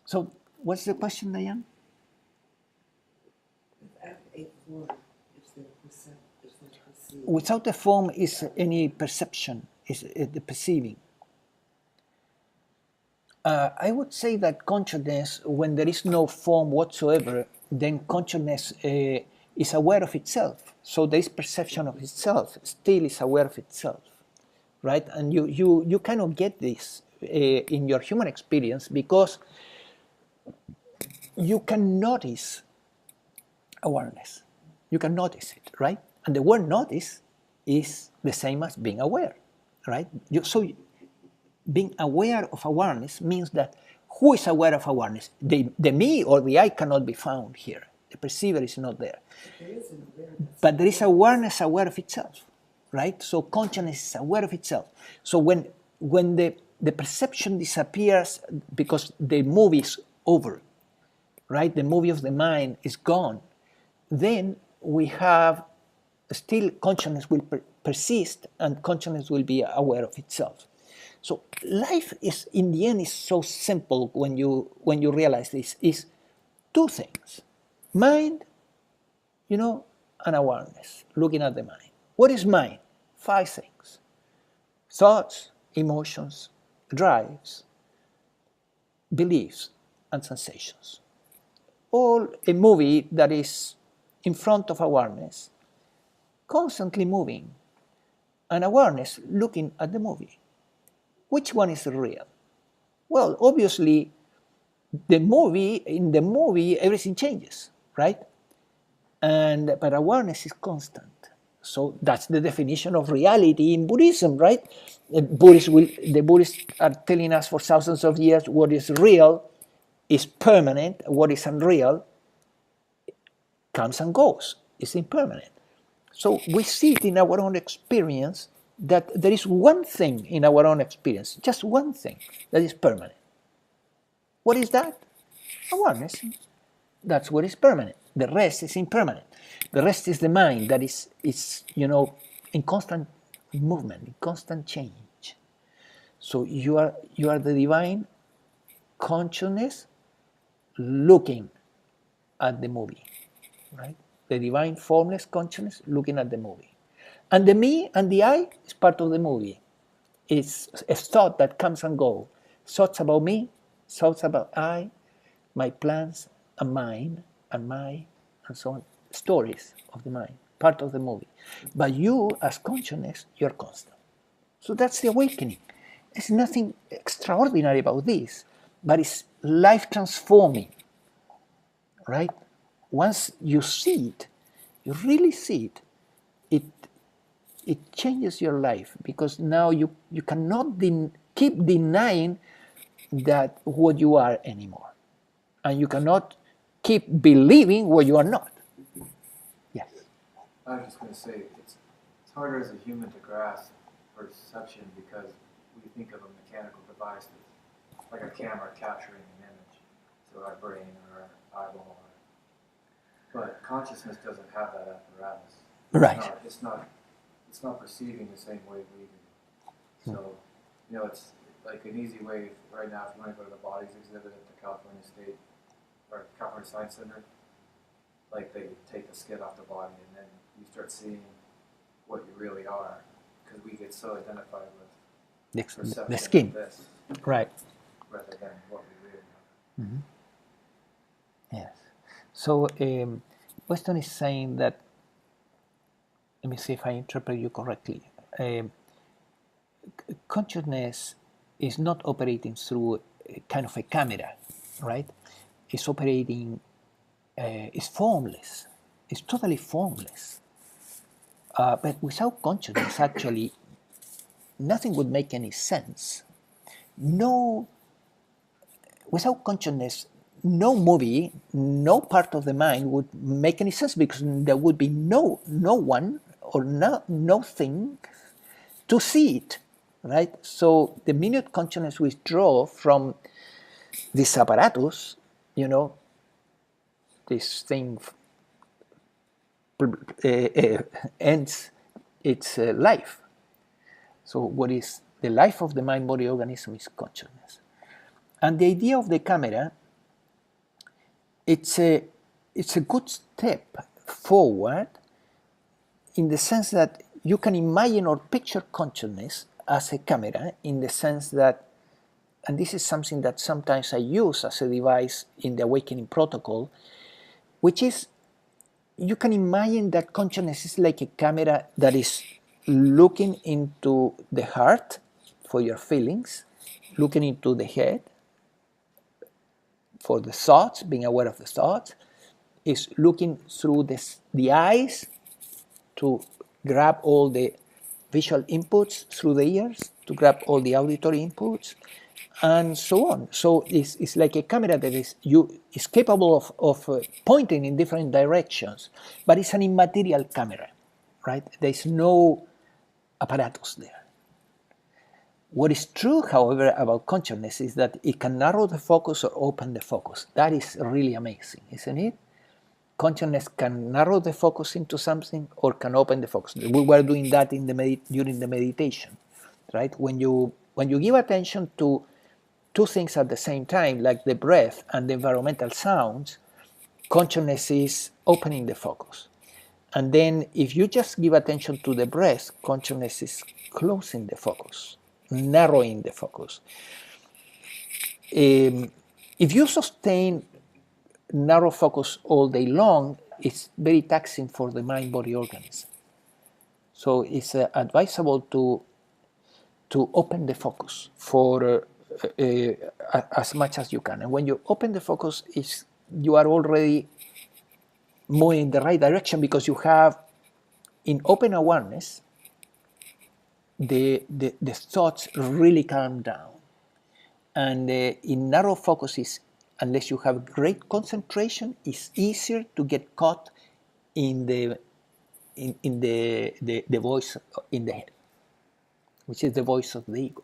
So what's the question, Diane? Without a form, is there perceiving? Without the form is any perception, is the perceiving. I would say that consciousness, when there is no form whatsoever, then consciousness is aware of itself. So there is perception of itself, still is aware of itself, right? And you kind of get this in your human experience because you can notice awareness. You can notice it, right? And the word notice is the same as being aware, right? So being aware of awareness means that who is aware of awareness? The me or the I cannot be found here. The perceiver is not there. But there is awareness aware of itself, right? So consciousness is aware of itself. So when the perception disappears because the movie is over, right? The movie of the mind is gone. Then we have still consciousness will persist and consciousness will be aware of itself. So life is, in the end, is so simple when you realize this, is two things: mind, and awareness, looking at the mind. What is mind? 5 things: thoughts, emotions, drives, beliefs, and sensations. All a movie that is in front of awareness, constantly moving, and awareness looking at the movie. Which one is real? Well, obviously, in the movie, everything changes, right? But awareness is constant. So that's the definition of reality in Buddhism, right? The Buddhists are telling us for thousands of years what is real is permanent, what is unreal comes and goes, is impermanent. So we see it in our own experience that there is one thing in our own experience, just one thing that is permanent. What is that? Awareness. That's what is permanent. The rest is impermanent. The rest is the mind that is in constant movement, in constant change. So you are the divine consciousness looking at the movie, right? The divine formless consciousness looking at the movie. And the me and the I is part of the movie. It's a thought that comes and goes. Thoughts about me, thoughts about I, my plans and mine and my, and so on. Stories of the mind, part of the movie. But you, as consciousness, you're constant. So that's the awakening. There's nothing extraordinary about this, but it's life transforming, right? Once you see it, you really see it, it changes your life, because now you cannot keep denying that what you are anymore, and you cannot keep believing what you are not. Yes. I was just going to say it's harder as a human to grasp perception because we think of a mechanical device that's like a camera capturing an image, so our brain or our eyeball. But consciousness doesn't have that apparatus. Right. It's not perceiving the same way we do. So, it's like an easy way right now. If you want to go to the bodies exhibit at the California State or California Science Center, like they take the skin off the body, and then you start seeing what you really are, because we get so identified with perception the skin, of this, right? Rather than what we really are. Mm-hmm. Yes. So Weston is saying that. Let me see if I interpret you correctly. Consciousness is not operating through a kind of a camera, right? It's operating. It's formless. It's totally formless. But without consciousness, actually, nothing would make any sense. Without consciousness, no movie, no part of the mind would make any sense, because there would be no one or nothing to see it, right? So the minute consciousness withdraws from this apparatus, this thing ends its life. So what is the life of the mind-body organism is consciousness. And the idea of the camera it's a good step forward in the sense that you can imagine or picture consciousness as a camera, in the sense that, and this is something that sometimes I use as a device in the awakening protocol, which is, you can imagine that consciousness is like a camera that is looking into the heart for your feelings, looking into the head for the thoughts, being aware of the thoughts, is looking through the eyes to grab all the visual inputs, through the ears to grab all the auditory inputs, and so on. So it's like a camera that is capable of pointing in different directions, but it's an immaterial camera, right? There's no apparatus there. What is true, however, about consciousness is that it can narrow the focus or open the focus. That is really amazing, isn't it? Consciousness can narrow the focus into something or can open the focus. We were doing that during the meditation, right? When you give attention to two things at the same time, like the breath and the environmental sounds, consciousness is opening the focus. And then if you just give attention to the breath, consciousness is closing the focus, narrowing the focus. If you sustain narrow focus all day long, it's very taxing for the mind-body organism. So it's advisable to open the focus for as much as you can. And when you open the focus, you are already moving in the right direction, because you have, in open awareness, the thoughts really calm down. And in narrow focus, unless you have great concentration, it's easier to get caught in the voice in the head, which is the voice of the ego.